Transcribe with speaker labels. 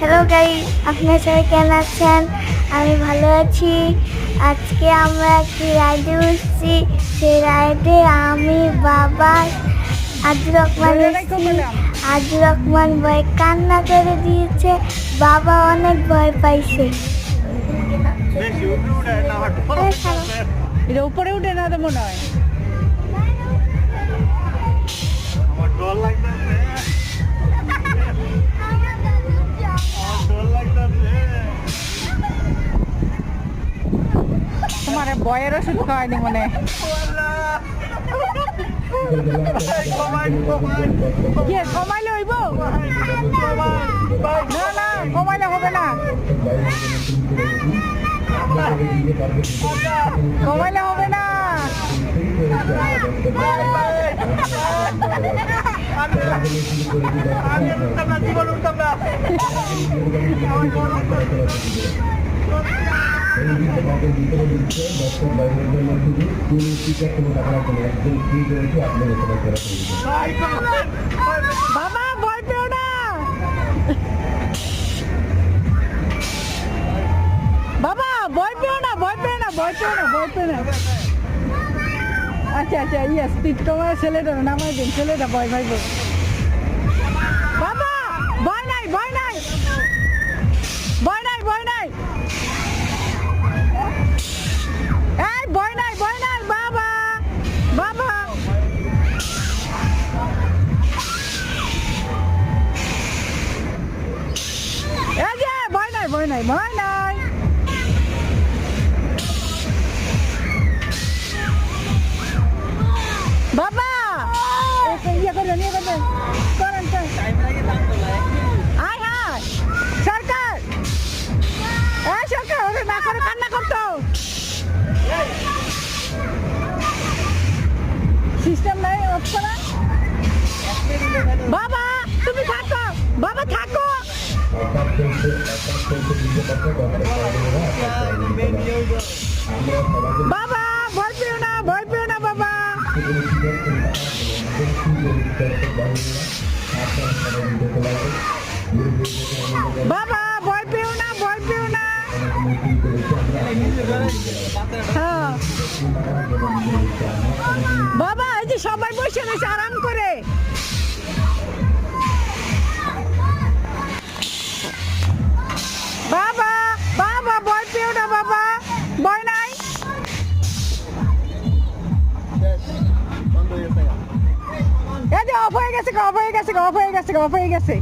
Speaker 1: Hello guys, আপনারা সবাই কেমন আছেন? আমি ভালো আছি। আজকে আমরা একটি রাইডে উঠছি। সেই রাইডে আমি, বাবা, আজুর রহমান ভয় কান্না করে দিয়েছে। বাবা অনেক ভয় পাইছে।
Speaker 2: এটা উপরে উঠে না তো মনে হয়। তোমার বয়ের ওষুধ খাওয়ায়নি মনে কি কমাইলে হইব না না কমাইলে হবে না কমাইলে হবে না বাবা ভয় পেও না বাবা ভয় পেও না ভয় পেও না ভয় পেও না ভয় পেও না আচ্ছা আচ্ছা ইয়েস তোমার ছেলেটা নামাই দিন ছেলেটা ভয় ভাই বাবা ভয় নাই ভয় নাই ভয় নাই ভয় নাই এই ভয় নাই বাবা বাবা এই যে ভয় নাই ভয় নাই ভয় নাই বাবা ইয়ে করবেন করেন আয় হায় সরকার এই সরকার ওদের না করে কান্না করতো সিস্টেম নাই অফ করা বাবা তুমি থাকো বাবা থাকো বাবা ভয় পেও না বাবা বাবা ভয় পেও না হ্যাঁ বাবা এই যে সবাই বসে রয়েছে আরাম করে বাবা বাবা ভয় পেও না বাবা ভয় নাই এই যে অফ হয়ে গেছে